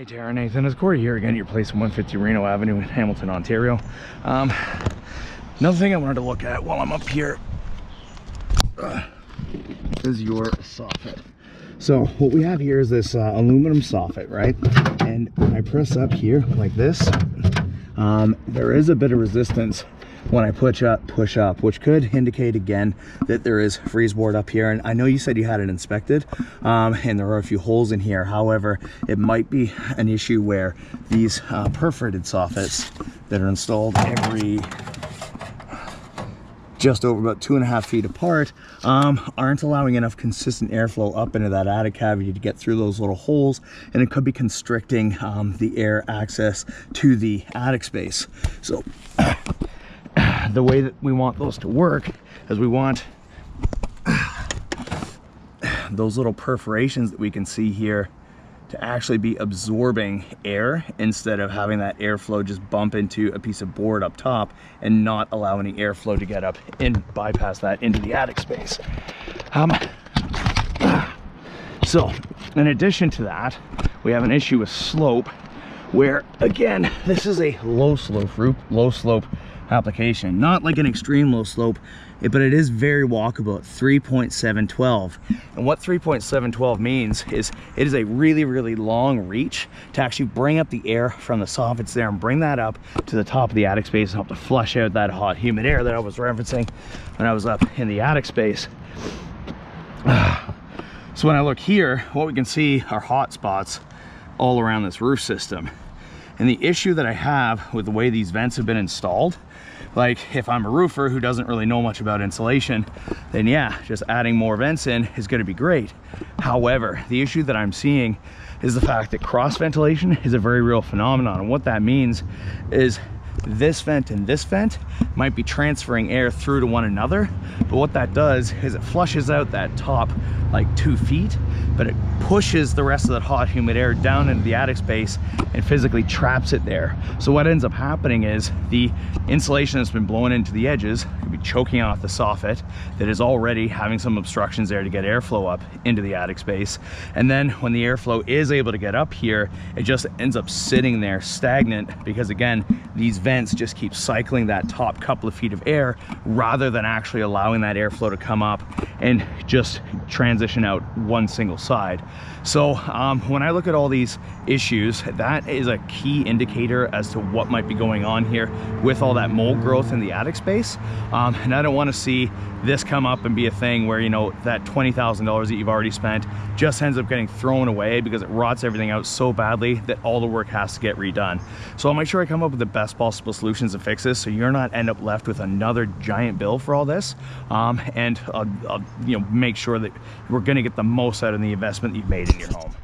Hey Tara, Nathan, it's Corey here again at your place at 150 Reno Avenue in Hamilton, Ontario. Another thing I wanted to look at while I'm up here is your soffit. So what we have here is this aluminum soffit, right? And when I press up here like this, there is a bit of resistance when I push up, which could indicate again that there is freeze board up here. And I know you said you had it inspected, and there are a few holes in here. However, it might be an issue where these perforated soffits that are installed every just over about 2.5 feet apart aren't allowing enough consistent airflow up into that attic cavity to get through those little holes, and it could be constricting the air access to the attic space. So the way that we want those to work is we want those little perforations that we can see here to actually be absorbing air instead of having that airflow just bump into a piece of board up top and not allow any airflow to get up and bypass that into the attic space. So in addition to that, we have an issue with slope where, again, this is a low slope application, not like an extreme low slope, but it is very walkable at 3.712. And what 3.712 means is it is a really long reach to actually bring up the air from the soffits there and bring that up to the top of the attic space and help to flush out that hot humid air that I was referencing when I was up in the attic space. So when I look here, what we can see are hot spots all around this roof system. And the issue that I have with the way these vents have been installed, like if I'm a roofer who doesn't really know much about insulation, then yeah, just adding more vents in is going to be great. However, the issue that I'm seeing is the fact that cross ventilation is a very real phenomenon. And what that means is this vent and this vent might be transferring air through to one another, but what that does is it flushes out that top like 2 feet, but it pushes the rest of that hot humid air down into the attic space and physically traps it there. So what ends up happening is the insulation that's been blown into the edges could be choking off the soffit that is already having some obstructions there to get airflow up into the attic space. And then when the airflow is able to get up here, it just ends up sitting there stagnant because, again, these vents just keep cycling that top couple of feet of air rather than actually allowing that airflow to come up and just transition out one single side. So when I look at all these issues, that is a key indicator as to what might be going on here with all that mold growth in the attic space. And I don't want to see this come up and be a thing where, you know, that $20,000 that you've already spent just ends up getting thrown away because it rots everything out so badly that all the work has to get redone. So I'll make sure I come up with the best possible solutions to fix this so you're not end up left with another giant bill for all this. And I'll you know, make sure that we're going to get the most out of the investment that you've made in your home.